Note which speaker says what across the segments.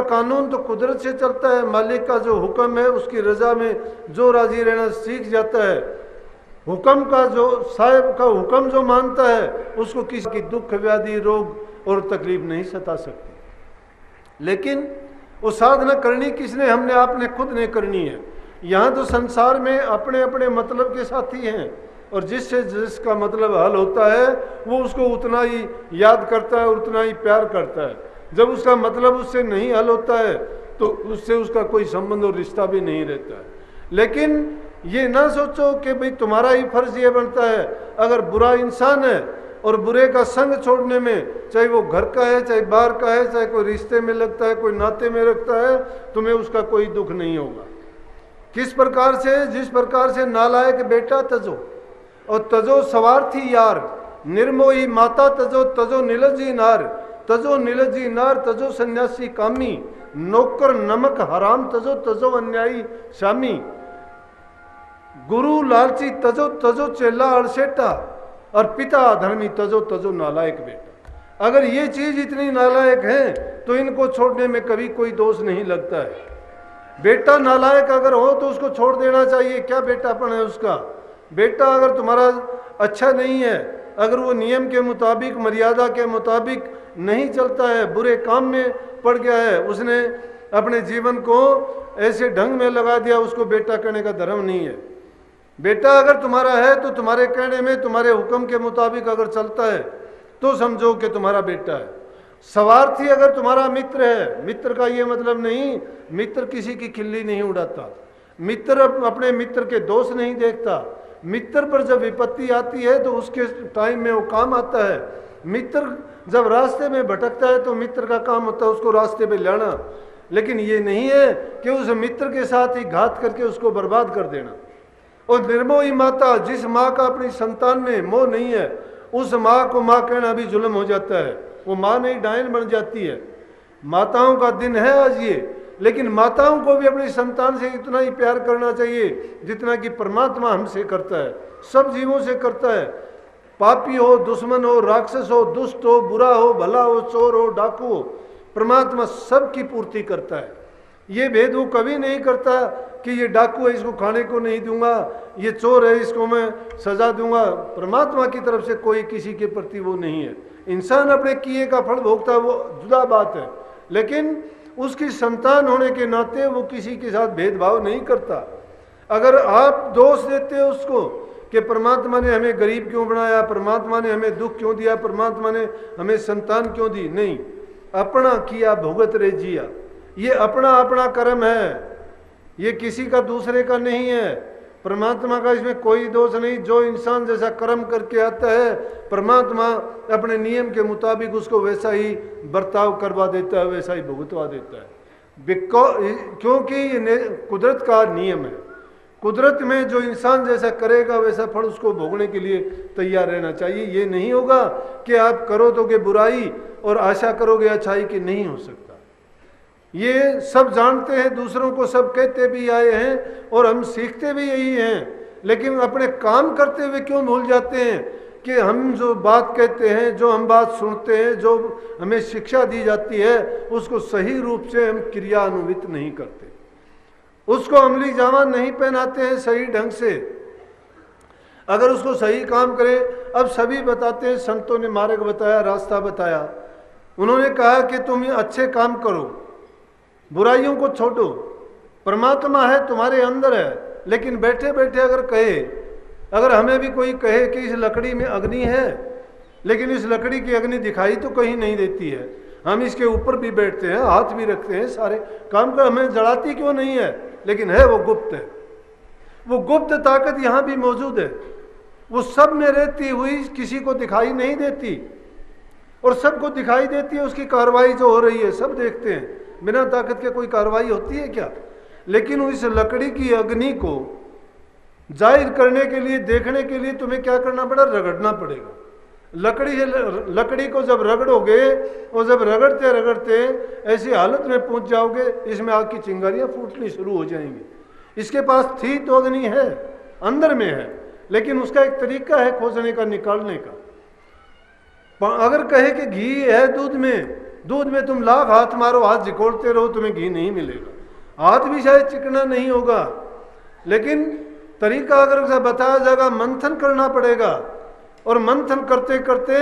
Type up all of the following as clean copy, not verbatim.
Speaker 1: कानून तो कुदरत से चलता है, मालिक का जो हुक्म है उसकी रजा में जो राजी रहना सीख जाता है, हुक्म का जो साहिब का हुक्म जो मानता है उसको किसी की दुख व्याधि रोग और तकलीफ नहीं सता सकती। लेकिन वो साधना करनी किसने? हमने आपने खुद ने करनी है। यहाँ तो संसार में अपने अपने मतलब के साथी हैं और जिससे जिसका मतलब हल होता है वो उसको उतना ही याद करता है, उतना ही प्यार करता है। जब उसका मतलब उससे नहीं हल होता है तो उससे उसका कोई संबंध और रिश्ता भी नहीं रहता है। लेकिन ये ना सोचो कि भाई तुम्हारा ही फर्ज ये बनता है, अगर बुरा इंसान है और बुरे का संग छोड़ने में, चाहे वो घर का है, चाहे बाहर का है, चाहे कोई रिश्ते में लगता है, कोई नाते में रखता है, तुम्हें उसका कोई दुख नहीं होगा। किस प्रकार से? जिस प्रकार से नालायक बेटा तजो और तजो स्वार्थी यार, निर्मोही माता तजो, तजो नीलजी नार, तजो नीलजी नार, तजो सन्यासी कामी, नौकर नमक हराम तजो, तजो अन्यायी शामी, गुरु लालची तजो, तजो चेला अड़सेटा, और पिता अधर्मी तजो, तजो नालायक बेटा। अगर ये चीज इतनी नालायक है तो इनको छोड़ने में कभी कोई दोष नहीं लगता है। बेटा नालायक अगर हो तो उसको छोड़ देना चाहिए, क्या बेटापन है उसका। बेटा अगर तुम्हारा अच्छा नहीं है, अगर वो नियम के मुताबिक मर्यादा के मुताबिक नहीं चलता है, बुरे काम में पड़ गया है, उसने अपने जीवन को ऐसे ढंग में लगा दिया, उसको बेटा कहने का धर्म नहीं है। बेटा अगर तुम्हारा है तो तुम्हारे कहने में, तुम्हारे हुक्म के मुताबिक अगर चलता है तो समझो कि तुम्हारा बेटा है। स्वार्थी अगर तुम्हारा मित्र है, मित्र का ये मतलब नहीं मित्र किसी की खिल्ली नहीं उड़ाता, मित्र अपने मित्र के दोष नहीं देखता, मित्र पर जब विपत्ति आती है तो उसके टाइम में वो काम आता है। मित्र जब रास्ते में भटकता है तो मित्र का काम होता है उसको रास्ते पे लाना, लेकिन ये नहीं है कि उस मित्र के साथ ही घात करके उसको बर्बाद कर देना। और निर्मोही माता, जिस माँ का अपनी संतान में मोह नहीं है उस माँ को माँ कहना भी जुल्म हो जाता है, वो माँ नहीं डायन बन जाती है। माताओं का दिन है आज ये, लेकिन माताओं को भी अपनी संतान से इतना ही प्यार करना चाहिए जितना कि परमात्मा हमसे करता है, सब जीवों से करता है। पापी हो, दुश्मन हो, राक्षस हो, दुष्ट हो, बुरा हो, भला हो, चोर हो, डाकू हो, परमात्मा सबकी पूर्ति करता है। ये भेद वो कभी नहीं करता कि ये डाकू है इसको खाने को नहीं दूंगा, ये चोर है इसको मैं सजा दूंगा। परमात्मा की तरफ से कोई किसी के प्रति वो नहीं है। इंसान अपने किए का फल भोगता है, वो जुदा बात है, लेकिन उसकी संतान होने के नाते वो किसी के साथ भेदभाव नहीं करता। अगर आप दोष देते हो उसको कि परमात्मा ने हमें गरीब क्यों बनाया, परमात्मा ने हमें दुख क्यों दिया, परमात्मा ने हमें संतान क्यों दी, नहीं, अपना किया भुगत रे जिया, ये अपना अपना कर्म है, ये किसी का दूसरे का नहीं है। परमात्मा का इसमें कोई दोष नहीं। जो इंसान जैसा कर्म करके आता है परमात्मा अपने नियम के मुताबिक उसको वैसा ही बर्ताव करवा देता है, वैसा ही भुगतवा देता है, क्योंकि ये कुदरत का नियम है। कुदरत में जो इंसान जैसा करेगा वैसा फल उसको भोगने के लिए तैयार रहना चाहिए। ये नहीं होगा कि आप करो दोगे बुराई और आशा करोगे अच्छाई की, नहीं हो सकता। ये सब जानते हैं, दूसरों को सब कहते भी आए हैं और हम सीखते भी यही हैं, लेकिन अपने काम करते हुए क्यों भूल जाते हैं कि हम जो बात कहते हैं, जो हम बात सुनते हैं, जो हमें शिक्षा दी जाती है उसको सही रूप से हम क्रियान्वित नहीं करते, उसको अमली जामा नहीं पहनाते हैं सही ढंग से। अगर उसको सही काम करें, अब सभी बताते हैं, संतों ने मार्ग बताया, रास्ता बताया, उन्होंने कहा कि तुम अच्छे काम करो, बुराइयों को छोड़ो, परमात्मा है तुम्हारे अंदर है। लेकिन बैठे बैठे अगर कहे, अगर हमें भी कोई कहे कि इस लकड़ी में अग्नि है, लेकिन इस लकड़ी की अग्नि दिखाई तो कहीं नहीं देती है, हम इसके ऊपर भी बैठते हैं, हाथ भी रखते हैं, सारे काम कर, हमें जलाती क्यों नहीं है, लेकिन है वो गुप्त है। वो गुप्त ताकत यहाँ भी मौजूद है, वो सब में रहती हुई किसी को दिखाई नहीं देती और सबको दिखाई देती है उसकी कार्रवाई जो हो रही है, सब देखते हैं। बिना ताकत के कोई कार्रवाई होती है क्या? लेकिन इस लकड़ी की अग्नि को जाहिर करने के लिए, देखने के लिए तुम्हें क्या करना पड़ा? रगड़ना पड़ेगा। लकड़ी को जब रगड़ोगे और जब रगड़ते रगड़ते ऐसी हालत में पहुंच जाओगे इसमें आग की चिंगारियां फूटनी शुरू हो जाएंगी। इसके पास थी तो अग्नि है, अंदर में है, लेकिन उसका एक तरीका है खोजने का, निकालने का। अगर कहे कि घी है दूध में, दूध में तुम लाख हाथ मारो, हाथ जिकोड़ते रहो, तुम्हें घी नहीं मिलेगा। हाथ भी शायद चिकना नहीं होगा, लेकिन तरीका अगर उसे बताया जाएगा, मंथन करना पड़ेगा। और मंथन करते करते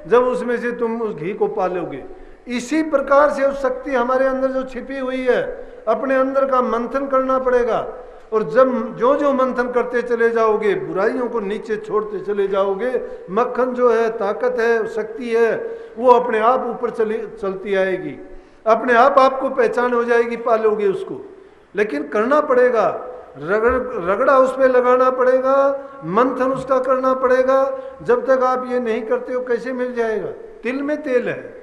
Speaker 1: जब उसमें से तुम उस घी को पालोगे, इसी प्रकार से उस शक्ति हमारे अंदर जो छिपी हुई है, अपने अंदर का मंथन करना पड़ेगा। और जब जो जो मंथन करते चले जाओगे, बुराइयों को नीचे छोड़ते चले जाओगे, मक्खन जो है, ताकत है, शक्ति है, वो अपने आप ऊपर चलती आएगी, अपने आप आपको पहचान हो जाएगी, पालोगे उसको। लेकिन करना पड़ेगा, रगड़ा उस पर लगाना पड़ेगा, मंथन उसका करना पड़ेगा। जब तक आप ये नहीं करते हो कैसे मिल जाएगा? तिल में तेल है,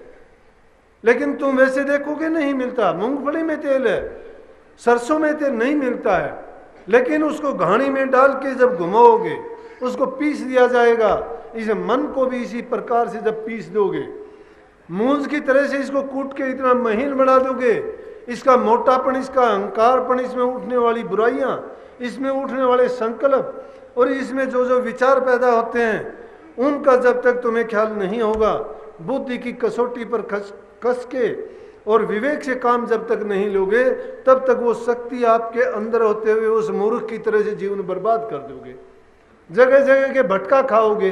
Speaker 1: लेकिन तुम वैसे देखोगे नहीं मिलता। मूंगफली में तेल है, सरसों में तेल नहीं मिलता है, लेकिन उसको घानी में डाल के जब घुमाओगे, उसको पीस दिया जाएगा। इस मन को भी इसी प्रकार से जब पीस दोगे, मूंज की तरह से इसको कूट के इतना महीन बना दोगे, इसका मोटापन, इसका अहंकारपन, इसमें उठने वाली बुराइयां, इसमें उठने वाले संकल्प और इसमें जो जो विचार पैदा होते हैं, उनका जब तक तुम्हें ख्याल नहीं होगा, बुद्धि की कसौटी पर कस के और विवेक से काम जब तक नहीं लोगे, तब तक वो शक्ति आपके अंदर होते हुए उस मूर्ख की तरह से जीवन बर्बाद कर दोगे। जगह जगह के भटका खाओगे,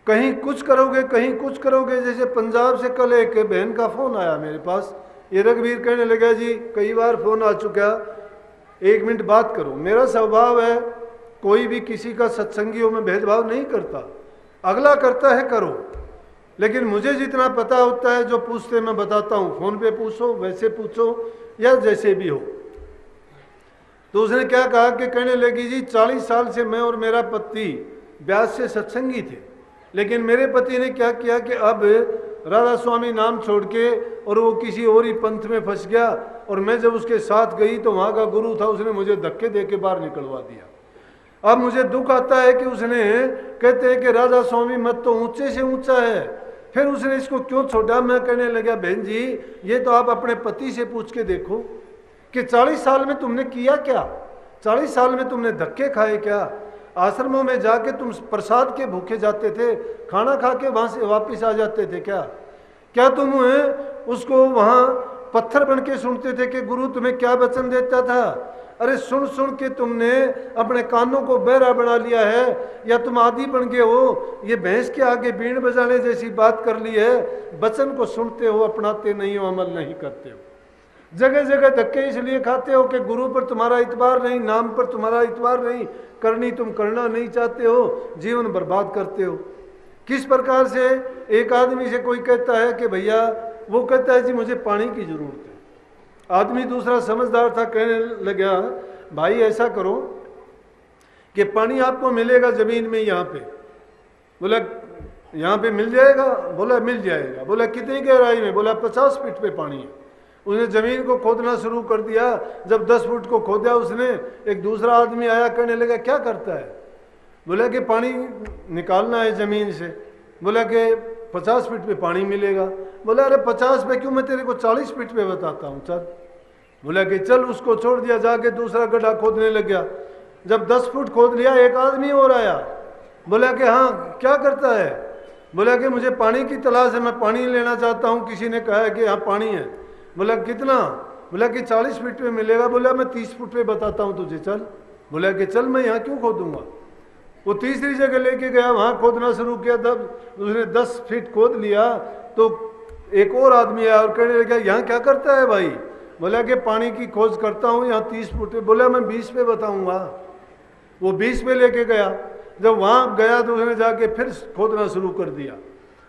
Speaker 1: कहीं कुछ करोगे, कहीं कुछ करोगे। जैसे पंजाब से कल एक बहन का फोन आया मेरे पास, ये रघुवीर कहने लगा, जी कई बार फोन आ चुका, 1 मिनट बात करो। मेरा स्वभाव है, कोई भी किसी का सत्संगियों में भेदभाव नहीं करता, अगला करता है करो, लेकिन मुझे जितना पता होता है, जो पूछते मैं बताता हूँ। फोन पे पूछो, वैसे पूछो, या जैसे भी हो। तो उसने क्या कहा कि कहने लगी, जी 40 साल से मैं और मेरा पति ब्यास से सत्संगी थे, लेकिन मेरे पति ने क्या किया कि अब राधा स्वामी नाम छोड़ के और वो किसी और ही पंथ में फंस गया। और मैं जब उसके साथ गई तो वहाँ का गुरु था, उसने मुझे धक्के दे के बाहर निकलवा दिया। अब मुझे दुख आता है कि उसने, कहते हैं कि राधा स्वामी मत तो ऊंचे से ऊंचा है, फिर उसने इसको क्यों छोड़ा। मैं कहने लगा, बहन जी ये तो आप अपने पति से पूछ के देखो कि 40 साल में तुमने किया क्या, 40 साल में तुमने धक्के खाए क्या, आश्रमों में जाके तुम प्रसाद के भूखे जाते थे, खाना खा के वहाँ से वापस आ जाते थे क्या तुम उसको वहाँ पत्थर बन के सुनते थे कि गुरु तुम्हें क्या वचन देता था? अरे सुन सुन के तुमने अपने कानों को बहरा बना लिया है, या तुम आदि बन गए हो, ये भैंस के आगे बीण बजाने जैसी बात कर ली है। वचन को सुनते हो, अपनाते नहीं हो, अमल नहीं करते हो। जगह जगह धक्के इसलिए खाते हो कि गुरु पर तुम्हारा इतबार नहीं, नाम पर तुम्हारा इतबार नहीं, करनी तुम करना नहीं चाहते हो, जीवन बर्बाद करते हो। किस प्रकार से एक आदमी से कोई कहता है कि भैया, वो कहता है जी मुझे पानी की जरूरत है। आदमी दूसरा समझदार था, कहने लगा, भाई ऐसा करो कि पानी आपको मिलेगा जमीन में यहाँ पे। बोला यहाँ पे मिल जाएगा? बोला मिल जाएगा। बोला कितनी गहराई में? बोला 50 फीट पे पानी है। उसने जमीन को खोदना शुरू कर दिया। जब 10 फुट को खोदा उसने, एक दूसरा आदमी आया, कहने लगा क्या करता है? बोला कि पानी निकालना है जमीन से। बोला कि 50 फीट पे पानी मिलेगा। बोला अरे 50 पे क्यों, मैं तेरे को 40 फीट पे बताता हूँ, चल। बोला कि चल, उसको छोड़ दिया, जाके दूसरा गड्ढा खोदने लग गया। जब 10 फुट खोद लिया, एक आदमी और आया। बोला कि हाँ क्या करता है? बोला कि मुझे पानी की तलाश है, मैं पानी लेना चाहता हूँ, किसी ने कहा है कि हाँ पानी है। बोला कितना? बोला कि 40 फीट पे मिलेगा। बोला मैं 30 फुट पे बताता हूँ तुझे, चल। बोला कि चल, मैं यहाँ क्यों खोदूंगा। वो तीसरी जगह लेके गया, वहाँ खोदना शुरू किया। तब उसने 10 फीट खोद लिया तो एक और आदमी आया और कहने लगा यहाँ क्या करता है भाई? बोला कि पानी की खोज करता हूँ यहाँ 30 फुट पे। बोला मैं 20 पे बताऊँगा। वो 20 पे लेके गया। जब वहाँ गया तो उसने जाके फिर खोदना शुरू कर दिया।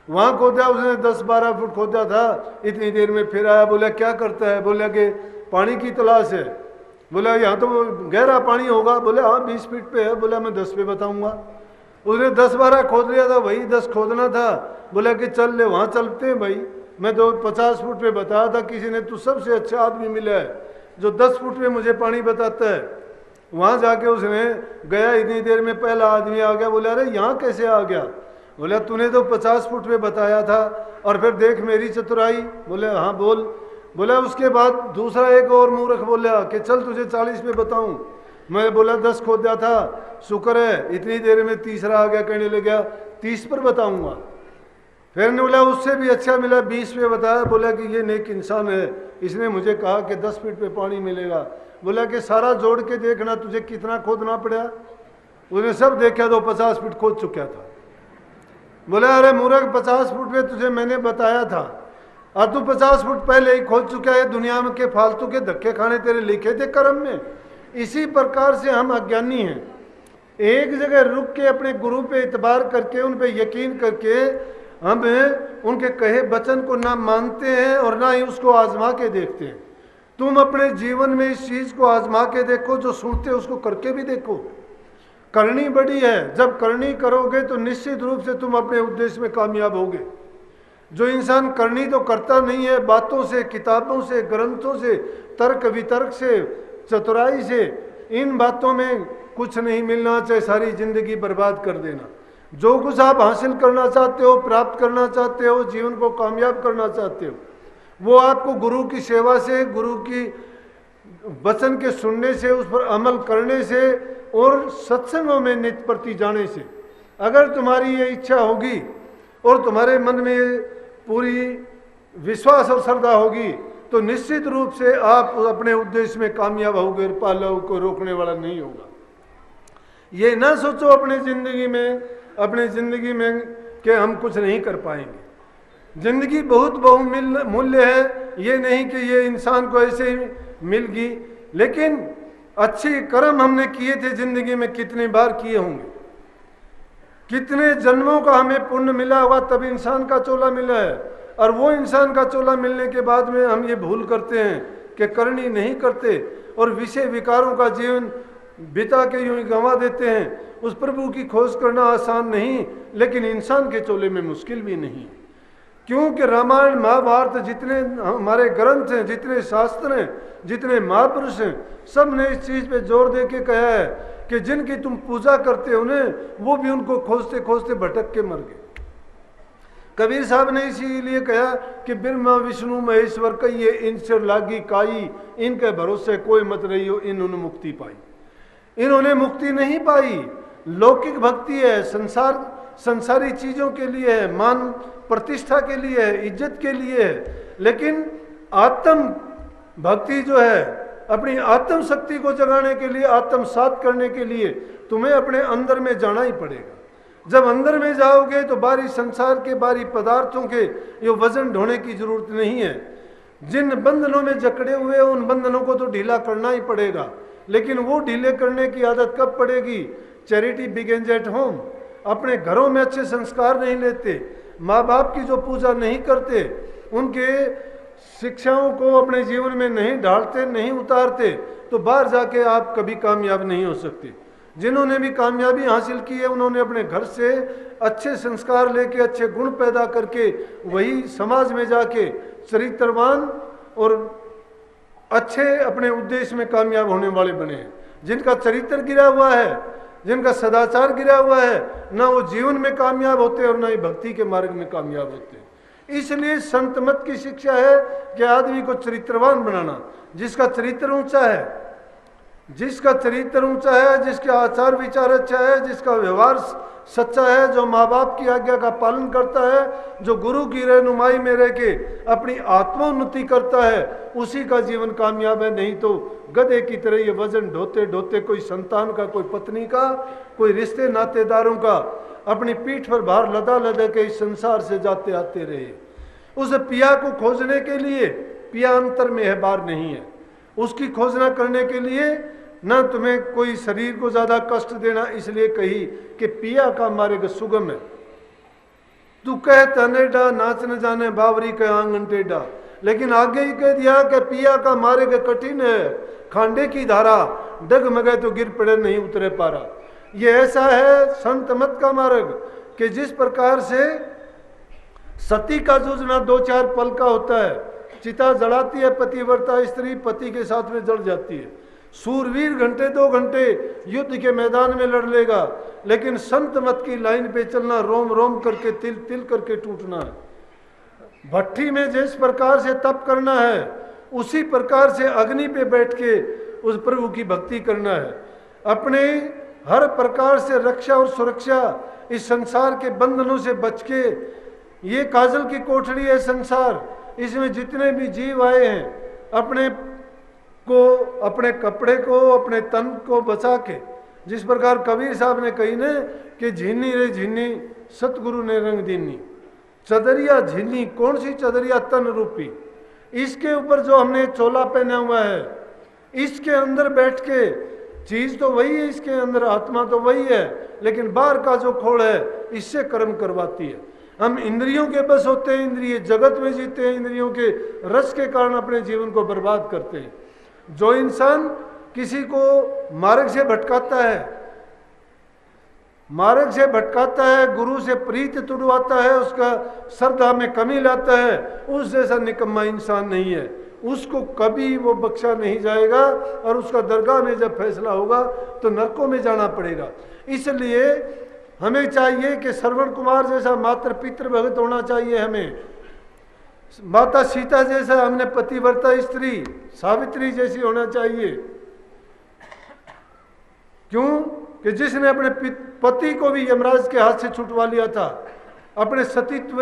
Speaker 1: वहाँ खोदा उसने, 10-12 फुट खोदा था। इतनी देर में फिर आया। बोला क्या करता है? बोला कि पानी की तलाश है। बोला यहाँ तो गहरा पानी होगा। बोले हाँ 20 फीट पे है। बोला मैं 10 पे बताऊँगा। उसने 10-12 खोद लिया था, वही 10 खोदना था। बोला कि चल ले, वहाँ चलते हैं भाई, मैं तो 50 फुट पे बताया था, किसी ने तू सबसे अच्छा आदमी मिला है जो 10 फुट पे मुझे पानी बताता है। वहाँ जाके उसने गया, इतनी देर में पहला आदमी आ गया। बोला अरे यहाँ कैसे आ गया? बोला तूने तो 50 फुट पे बताया था और फिर देख मेरी चतुराई। बोले हाँ बोल। बोला उसके बाद दूसरा एक और मूर्ख बोला कि चल तुझे 40 पे बताऊं। मैं बोला 10 खोदा था, शुक्र है इतनी देर में तीसरा आ गया, कहने लगा 30 पर बताऊंगा। फिर ने बोला उससे भी अच्छा मिला, 20 पे बताया, बोला कि ये नेक इंसान है, इसने मुझे कहा कि 10 फीट पे पानी मिलेगा। बोला कि सारा जोड़ के देखना तुझे कितना खोदना पड़ा। उसने सब देखा तो 50 फीट खोद चुका था। बोला अरे मूर्ख, 50 फुट पे तुझे मैंने बताया था और तू 50 फुट पहले ही खोद चुका है। दुनिया में के फालतू के धक्के खाने तेरे लिखे थे कर्म में। इसी प्रकार से हम अज्ञानी हैं, एक जगह रुक के अपने गुरु पे इतबार करके उन पे यकीन करके हम उनके कहे वचन को ना मानते हैं और ना ही उसको आजमा के देखते हैं। तुम अपने जीवन में इस चीज को आजमा के देखो, जो सुनते हो उसको करके भी देखो। करनी बड़ी है, जब करनी करोगे तो निश्चित रूप से तुम अपने उद्देश्य में कामयाब होगे। जो इंसान करनी तो करता नहीं है, बातों से, किताबों से, ग्रंथों से, तर्क वितर्क से, चतुराई से, इन बातों में कुछ नहीं मिलना, चाहे सारी जिंदगी बर्बाद कर देना। जो कुछ आप हासिल करना चाहते हो, प्राप्त करना चाहते हो, जीवन को कामयाब करना चाहते हो, वो आपको गुरु की सेवा से, गुरु की वचन के सुनने से, उस पर अमल करने से और सत्संगों में नित्य प्रति जाने से। अगर तुम्हारी ये इच्छा होगी और तुम्हारे मन में पूरी विश्वास और श्रद्धा होगी तो निश्चित रूप से आप अपने उद्देश्य में कामयाब होगे। पालव को रोकने वाला नहीं होगा। ये ना सोचो अपने जिंदगी में कि हम कुछ नहीं कर पाएंगे। जिंदगी बहुत बहुमूल्य है, ये नहीं कि ये इंसान को ऐसे ही मिल गई, लेकिन अच्छे कर्म हमने किए थे जिंदगी में, कितनी बार किए होंगे, कितने जन्मों का हमें पुण्य मिला होगा, तब इंसान का चोला मिला है। और वो इंसान का चोला मिलने के बाद में हम ये भूल करते हैं कि करनी नहीं करते और विषय विकारों का जीवन बिता के यूं ही गंवा देते हैं। उस प्रभु की खोज करना आसान नहीं, लेकिन इंसान के चोले में मुश्किल भी नहीं, क्योंकि रामायण महाभारत जितने हमारे ग्रंथ हैं, जितने शास्त्र हैं, जितने महापुरुष हैं, सब ने इस चीज पे जोर दे के कहा है कि जिनकी तुम पूजा करते हो उन्हें, वो भी उनको खोजते खोजते भटक के मर गए। कबीर साहब ने इसीलिए कहा कि ब्रह्मा विष्णु महेश्वर कहिए, इनसे लागी काई, इनके भरोसे कोई मत रही हो, इन्होंने मुक्ति पाई। इन्होंने मुक्ति नहीं पाई। लौकिक भक्ति है, संसारी चीजों के लिए है, मान प्रतिष्ठा के लिए है, इज्जत के लिए है, लेकिन आत्म भक्ति जो है, अपनी आत्म शक्ति को जगाने के लिए, आत्मसात करने के लिए तुम्हें अपने अंदर में जाना ही पड़ेगा। जब अंदर में जाओगे तो बारी संसार के, बारी पदार्थों के ये वजन ढोने की जरूरत नहीं है। जिन बंधनों में जकड़े हुए उन बंधनों को तो ढीला करना ही पड़ेगा, लेकिन वो ढीले करने की आदत कब पड़ेगी? Charity begins at home. अपने घरों में अच्छे संस्कार नहीं लेते, माँ बाप की जो पूजा नहीं करते, उनके शिक्षाओं को अपने जीवन में नहीं ढालते, नहीं उतारते, तो बाहर जाके आप कभी कामयाब नहीं हो सकते। जिन्होंने भी कामयाबी हासिल की है उन्होंने अपने घर से अच्छे संस्कार लेके, अच्छे गुण पैदा करके, वही समाज में जाके चरित्रवान और अच्छे अपने उद्देश्य में कामयाब होने वाले बने हैं। जिनका चरित्र गिरा हुआ है, जिनका सदाचार गिरा हुआ है, ना वो जीवन में कामयाब होते और ना ही भक्ति के मार्ग में कामयाब होते। इसलिए संत मत की शिक्षा है कि आदमी को चरित्रवान बनाना। जिसका चरित्र ऊंचा है, जिसका चरित्र ऊंचा है, जिसका आचार विचार अच्छा है, जिसका व्यवहार सच्चा है, जो माँ बाप की आज्ञा का पालन करता है, जो गुरु की रहनुमाई में रह के अपनी आत्मोन्नति करता है, उसी का जीवन कामयाब है। नहीं तो गधे की तरह ये वजन ढोते ढोते कोई संतान का, कोई पत्नी का, कोई रिश्ते नातेदारों का अपनी पीठ पर भार लदा लदा के इस संसार से जाते आते रहे। उस पिया को खोजने के लिए, पिया अंतर में है, बाहर नहीं है, उसकी खोजना करने के लिए ना तुम्हें कोई शरीर को ज्यादा कष्ट देना, इसलिए कही कि पिया का मार्ग सुगम है। तू कह तनेडा नाच न जाने बावरी के आंगन टेढ़ा, लेकिन आगे ही कह दिया कि पिया का मार्ग कठिन है, खांडे की धारा, डगमगे तो गिर पड़े नहीं उतरे पारा। ये ऐसा है संत मत का मार्ग कि जिस प्रकार से सती का जूझना 2-4 पल का होता है, चिता जलाती है पतिव्रता स्त्री, पति के साथ में जल जाती है। सूरवीर घंटे 2 घंटे युद्ध के मैदान में लड़ लेगा, लेकिन संत मत की लाइन पे चलना, रोम रोम करके, तिल तिल करके टूटना है। भट्ठी में जिस प्रकार से तप करना है, उसी प्रकार से अग्नि पे बैठ के उस प्रभु की भक्ति करना है। अपने हर प्रकार से रक्षा और सुरक्षा, इस संसार के बंधनों से बच के ये काजल की कोठरी है संसार। इसमें जितने भी जीव आए हैं, अपने को, अपने कपड़े को, अपने तन को बचा के, जिस प्रकार कबीर साहब ने कही ना कि झीनी रे झीनी सतगुरु ने रंग दीनी। चदरिया झीनी, कौन सी चदरिया? तन रूपी। इसके ऊपर जो हमने चोला पहना हुआ है, इसके अंदर बैठ के, चीज तो वही है, इसके अंदर आत्मा तो वही है, लेकिन बाहर का जो खोल है इससे कर्म करवाती है। हम इंद्रियों के बस होते हैं, इंद्रिय जगत में जीते हैं, इंद्रियों के रस के कारण अपने जीवन को बर्बाद करते हैं। जो इंसान किसी को मार्ग से भटकाता है, मार्ग से भटकाता है, गुरु से प्रीत तुड़वाता है, उसका श्रद्धा में कमी लाता है, उस जैसा निकम्मा इंसान नहीं है। उसको कभी वो बख्शा नहीं जाएगा और उसका दरगाह में जब फैसला होगा तो नरकों में जाना पड़ेगा। इसलिए हमें चाहिए कि श्रवण कुमार जैसा मात्र पितृ भगत होना चाहिए, हमें माता सीता जैसा, हमने पतिव्रता स्त्री सावित्री जैसी होना चाहिए। क्यों? कि जिसने अपने पति को भी यमराज के हाथ से छुटवा लिया था अपने सतीत्व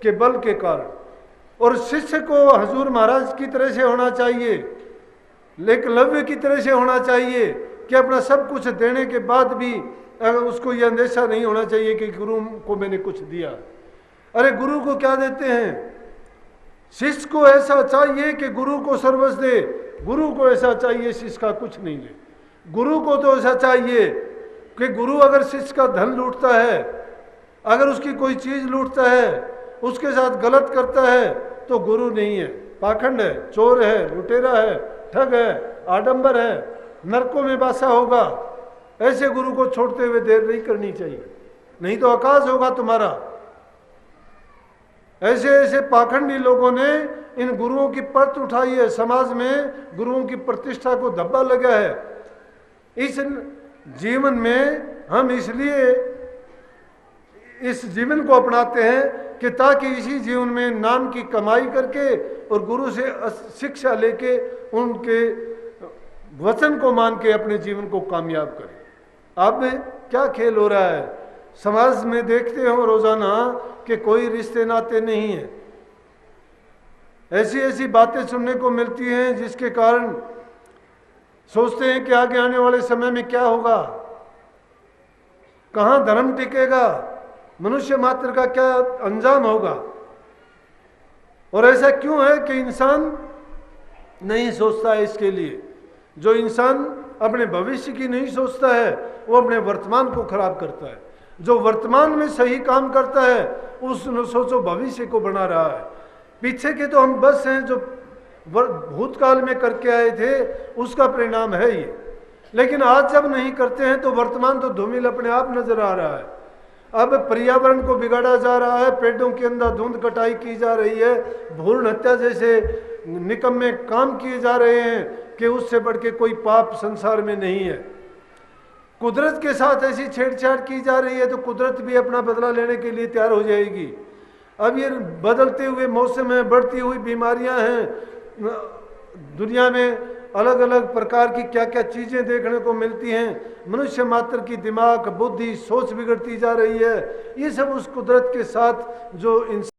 Speaker 1: के बल के कारण। और शिष्य को हजूर महाराज की तरह से होना चाहिए, एकलव्य की तरह से होना चाहिए कि अपना सब कुछ देने के बाद भी अगर उसको यह अंदेशा नहीं होना चाहिए कि गुरु को मैंने कुछ दिया। अरे गुरु को क्या देते हैं? शिष्य को ऐसा चाहिए कि गुरु को सर्वस्व दे, गुरु को ऐसा चाहिए शिष्य का कुछ नहीं ले। गुरु को तो ऐसा चाहिए कि गुरु अगर शिष्य का धन लूटता है, अगर उसकी कोई चीज लूटता है, उसके साथ गलत करता है, तो गुरु नहीं है, पाखंड है, चोर है, लुटेरा है, ठग है, आडंबर है, नरकों में बासा होगा। ऐसे गुरु को छोड़ते हुए देर नहीं करनी चाहिए, नहीं तो आकाश होगा तुम्हारा। ऐसे ऐसे पाखंडी लोगों ने इन गुरुओं की परत उठाई है, समाज में गुरुओं की प्रतिष्ठा को धब्बा लगा है। इस जीवन में हम इसलिए इस जीवन को अपनाते हैं कि ताकि इसी जीवन में नाम की कमाई करके और गुरु से शिक्षा लेके उनके वचन को मान के अपने जीवन को कामयाब करें। अब क्या खेल हो रहा है समाज में, देखते हो रोजाना कि कोई रिश्ते नाते नहीं है। ऐसी ऐसी बातें सुनने को मिलती हैं जिसके कारण सोचते हैं कि आगे आने वाले समय में क्या होगा, कहां धर्म टिकेगा, मनुष्य मात्र का क्या अंजाम होगा। और ऐसा क्यों है कि इंसान नहीं सोचता है इसके लिए। जो इंसान अपने भविष्य की नहीं सोचता है वो अपने वर्तमान को खराब करता है। जो वर्तमान में सही काम करता है उस सोचो भविष्य को बना रहा है। पीछे के तो हम बस हैं जो भूतकाल में करके आए थे, उसका परिणाम है ये। लेकिन आज जब नहीं करते हैं तो वर्तमान तो धूमिल अपने आप नजर आ रहा है। अब पर्यावरण को बिगाड़ा जा रहा है, पेड़ों के अंदर धुंध कटाई की जा रही है, भ्रूण हत्या जैसे निकम्मे काम किए जा रहे हैं कि उससे बढ़ के कोई पाप संसार में नहीं है। कुदरत के साथ ऐसी छेड़छाड़ की जा रही है तो कुदरत भी अपना बदला लेने के लिए तैयार हो जाएगी। अब ये बदलते हुए मौसम है, बढ़ती हुई बीमारियां हैं, दुनिया में अलग अलग प्रकार की क्या क्या चीजें देखने को मिलती हैं, मनुष्य मात्र की दिमाग, बुद्धि, सोच बिगड़ती जा रही है। ये सब उस कुदरत के साथ जो इंसान